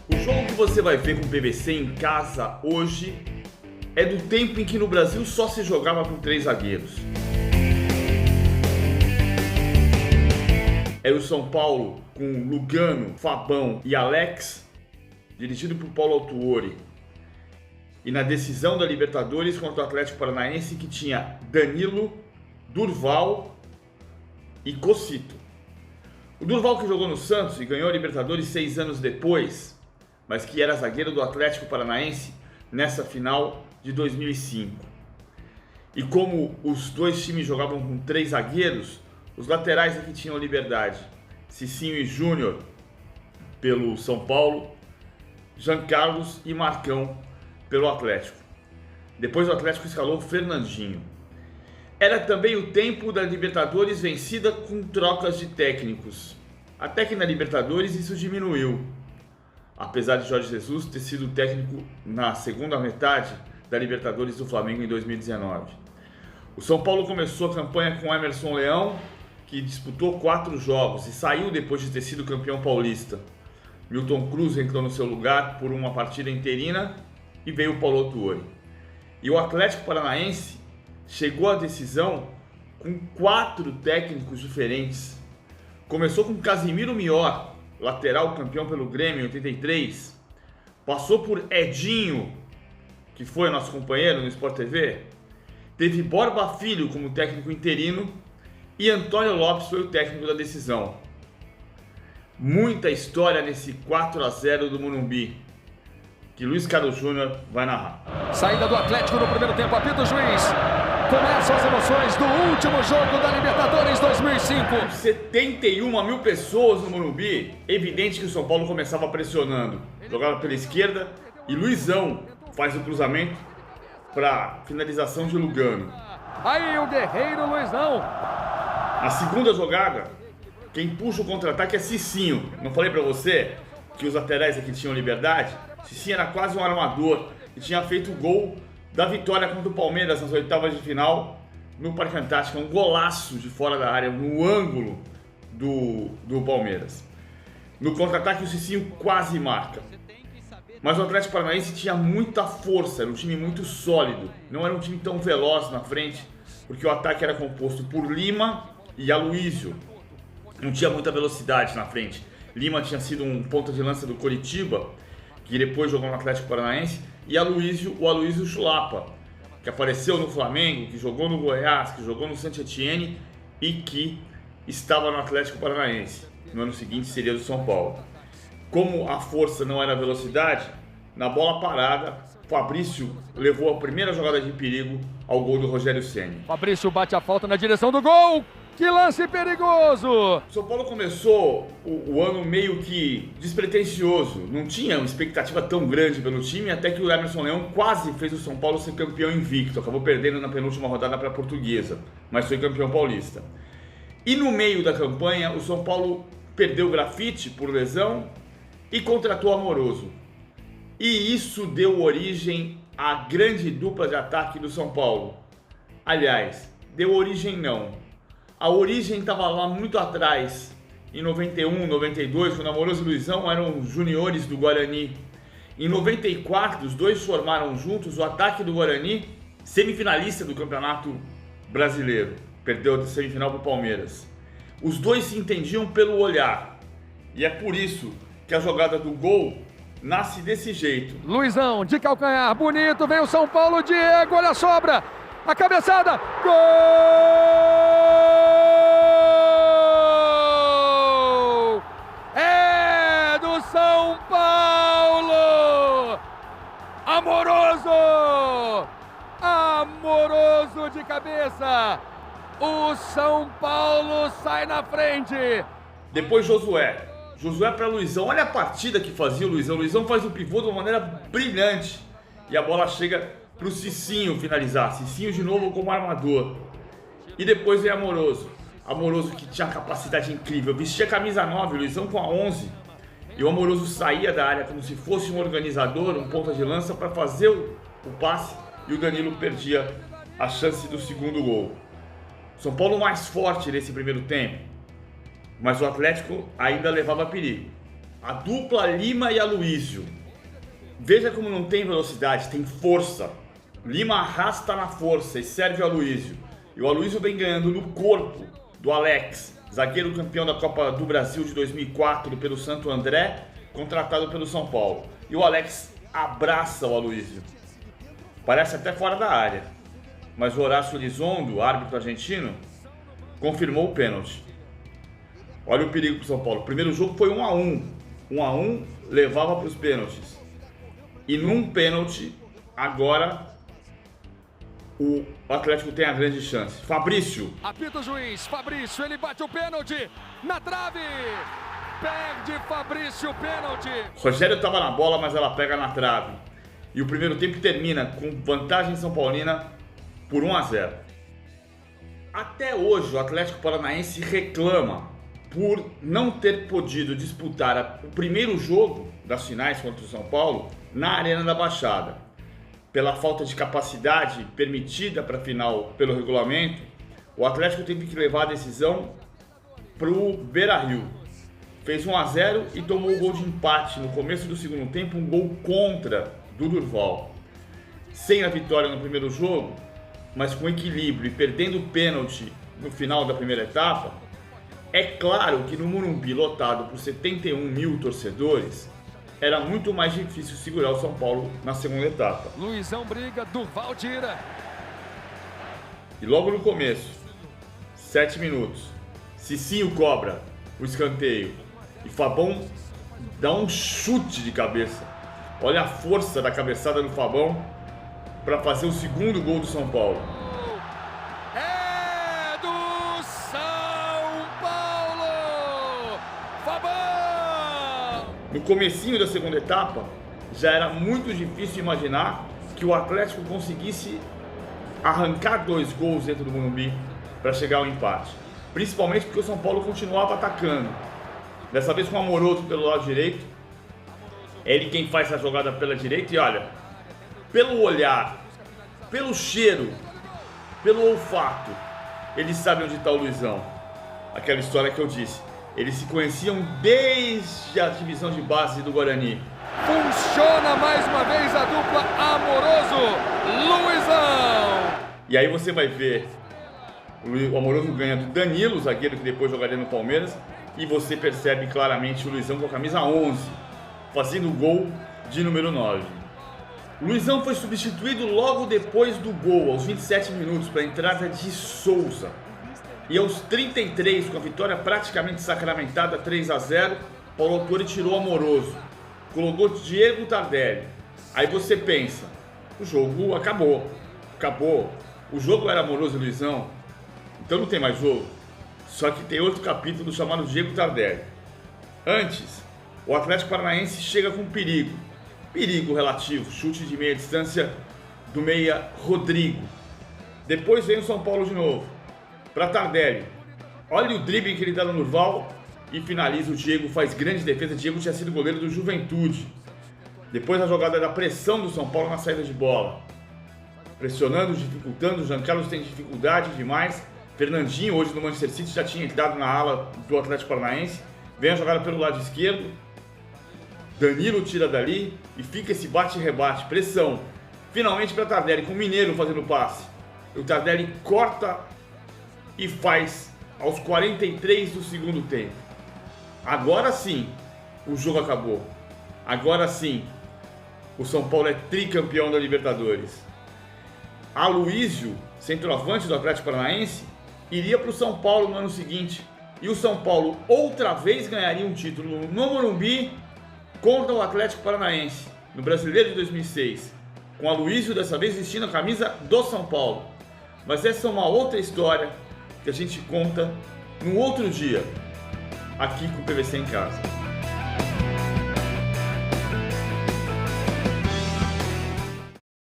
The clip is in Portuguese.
O jogo que você vai ver com o PVC em casa hoje é do tempo em que no Brasil só se jogava com 3 zagueiros. Era o São Paulo com Lugano, Fabão e Alex, dirigido por Paulo Autuori. E na decisão da Libertadores contra o Atlético Paranaense, que tinha Danilo, Durval e Cocito. O Durval, que jogou no Santos e ganhou a Libertadores 6 anos depois, mas que era zagueiro do Atlético Paranaense nessa final de 2005. E como os dois times jogavam com 3 zagueiros, os laterais aqui tinham liberdade. Cicinho e Júnior pelo São Paulo, Jean Carlos e Marcão pelo Atlético. Depois o Atlético escalou Fernandinho. Era também o tempo da Libertadores vencida com trocas de técnicos. Até que na Libertadores isso diminuiu, apesar de Jorge Jesus ter sido técnico na segunda metade da Libertadores do Flamengo em 2019. O São Paulo começou a campanha com Emerson Leão, que disputou 4 jogos e saiu depois de ter sido campeão paulista. Milton Cruz entrou no seu lugar por uma partida interina e veio o Paulo Autuori. E o Atlético Paranaense chegou à decisão com 4 técnicos diferentes. Começou com Casimiro Mior, lateral campeão pelo Grêmio em 83. Passou por Edinho, que foi nosso companheiro no Sport TV. Teve Borba Filho como técnico interino e Antônio Lopes foi o técnico da decisão. Muita história nesse 4-0 do Morumbi, que Luiz Carlos Júnior vai narrar. Saída do Atlético no primeiro tempo, apita o juiz. Começam as emoções do último jogo da Libertadores 2005. 71 mil pessoas no Morumbi, evidente que o São Paulo começava pressionando. Jogava pela esquerda e Luizão faz o cruzamento para finalização de Lugano. Aí o guerreiro Luizão. Na segunda jogada, quem puxa o contra-ataque é Cicinho. Não falei para você que os laterais aqui tinham liberdade? Cicinho era quase um armador e tinha feito o gol da vitória contra o Palmeiras nas oitavas de final no Parque Antártica. Um golaço de fora da área, no ângulo do Palmeiras. No contra-ataque o Cicinho quase marca. Mas o Atlético Paranaense tinha muita força, era um time muito sólido. Não era um time tão veloz na frente, porque o ataque era composto por Lima e Aloísio. Não tinha muita velocidade na frente. Lima tinha sido um ponta de lança do Coritiba, que depois jogou no Atlético Paranaense, e o Aloísio Chulapa, que apareceu no Flamengo, que jogou no Goiás, que jogou no Saint-Étienne e que estava no Atlético Paranaense. No ano seguinte seria do São Paulo. Como a força não era a velocidade, na bola parada, Fabrício levou a primeira jogada de perigo ao gol do Rogério Ceni. Fabrício bate a falta na direção do gol. Que lance perigoso! O São Paulo começou o ano meio que despretensioso. Não tinha uma expectativa tão grande pelo time, até que o Emerson Leão quase fez o São Paulo ser campeão invicto. Acabou perdendo na penúltima rodada para a Portuguesa, mas foi campeão paulista. E no meio da campanha, o São Paulo perdeu o Grafite por lesão e contratou Amoroso. E isso deu origem à grande dupla de ataque do São Paulo. Aliás, deu origem não. A origem estava lá muito atrás, em 91, 92, quando Amoroso e Luizão eram juniores do Guarani. Em 94, os dois formaram juntos o ataque do Guarani, semifinalista do Campeonato Brasileiro. Perdeu a semifinal para o Palmeiras. Os dois se entendiam pelo olhar. E é por isso que a jogada do gol nasce desse jeito. Luizão de calcanhar, bonito, vem o São Paulo, Diego, olha a sobra, a cabeçada, gol! É do São Paulo! Amoroso! Amoroso de cabeça! O São Paulo sai na frente! Depois Josué para Luizão, olha a partida que fazia o Luizão. O Luizão faz o pivô de uma maneira brilhante. E a bola chega para o Cicinho finalizar. Cicinho de novo como armador. E depois vem Amoroso. Amoroso que tinha capacidade incrível. Vestia a camisa 9, o Luizão com a 11. E o Amoroso saía da área como se fosse um organizador, um ponta de lança para fazer o passe. E o Danilo perdia a chance do segundo gol. São Paulo mais forte nesse primeiro tempo. Mas o Atlético ainda levava perigo. A dupla Lima e Aloísio. Veja como não tem velocidade, tem força. Lima arrasta na força e serve o Aloísio. E o Aloísio vem ganhando no corpo do Alex, zagueiro campeão da Copa do Brasil de 2004 pelo Santo André, contratado pelo São Paulo. E o Alex abraça o Aloísio. Parece até fora da área. Mas o Horácio Elizondo, árbitro argentino, confirmou o pênalti. Olha o perigo para o São Paulo. O primeiro jogo foi 1-1. 1-1 levava para os pênaltis. E num pênalti, agora o Atlético tem a grande chance. Fabrício. Apita o juiz. Fabrício, ele bate o pênalti na trave. Perde Fabrício o pênalti. Rogério estava na bola, mas ela pega na trave. E o primeiro tempo termina com vantagem São Paulina por 1-0. Até hoje o Atlético Paranaense reclama por não ter podido disputar o primeiro jogo das finais contra o São Paulo na Arena da Baixada. Pela falta de capacidade permitida para a final pelo regulamento, o Atlético teve que levar a decisão para o Beira-Rio. Fez 1-0 e tomou o gol de empate no começo do segundo tempo, um gol contra do Durval. Sem a vitória no primeiro jogo, mas com equilíbrio e perdendo o pênalti no final da primeira etapa, é claro que no Morumbi, lotado por 71 mil torcedores, era muito mais difícil segurar o São Paulo na segunda etapa. Luizão briga, Durval tira. E logo no começo, 7 minutos, Cicinho cobra o escanteio e Fabão dá um chute de cabeça. Olha a força da cabeçada do Fabão para fazer o segundo gol do São Paulo. É do São Paulo! Fabão! No comecinho da segunda etapa, já era muito difícil imaginar que o Atlético conseguisse arrancar 2 gols dentro do Morumbi para chegar ao empate. Principalmente porque o São Paulo continuava atacando. Dessa vez com o Amoroso pelo lado direito. É ele quem faz a jogada pela direita e olha, pelo olhar, pelo cheiro, pelo olfato, eles sabem onde está o Luizão. Aquela história que eu disse. Eles se conheciam desde a divisão de base do Guarani. Funciona mais uma vez a dupla Amoroso, Luizão. E aí você vai ver o Amoroso ganha do Danilo, zagueiro que depois jogaria no Palmeiras, e você percebe claramente o Luizão com a camisa 11, fazendo o gol de número 9. O Luizão foi substituído logo depois do gol, aos 27 minutos, para a entrada de Souza. E aos 33, com a vitória praticamente sacramentada, 3-0, Paulo Autuori tirou o Amoroso. Colocou Diego Tardelli. Aí você pensa, o jogo acabou. Acabou. O jogo era Amoroso e Luizão, então não tem mais jogo. Só que tem outro capítulo chamado Diego Tardelli. Antes, o Atlético Paranaense chega com perigo. Perigo relativo, chute de meia distância do meia Rodrigo. Depois vem o São Paulo de novo, para Tardelli. Olha o drible que ele dá no Durval e finaliza. O Diego, faz grande defesa. O Diego tinha sido goleiro do Juventude. Depois a jogada da pressão do São Paulo na saída de bola. Pressionando, dificultando. O Jean Carlos tem dificuldade demais. Fernandinho, hoje no Manchester City, já tinha entrado na ala do Atlético Paranaense. Vem a jogada pelo lado esquerdo. Danilo tira dali e fica esse bate e rebate, pressão. Finalmente para Tardelli, com o Mineiro fazendo o passe. O Tardelli corta e faz aos 43 do segundo tempo. Agora sim, o jogo acabou. Agora sim, o São Paulo é tricampeão da Libertadores. Aloísio, centroavante do Atlético Paranaense, iria para o São Paulo no ano seguinte. E o São Paulo outra vez ganharia um título no Morumbi contra o Atlético Paranaense, no Brasileiro de 2006, com Aloísio dessa vez vestindo a camisa do São Paulo. Mas essa é uma outra história que a gente conta num outro dia, aqui com o PVC em Casa.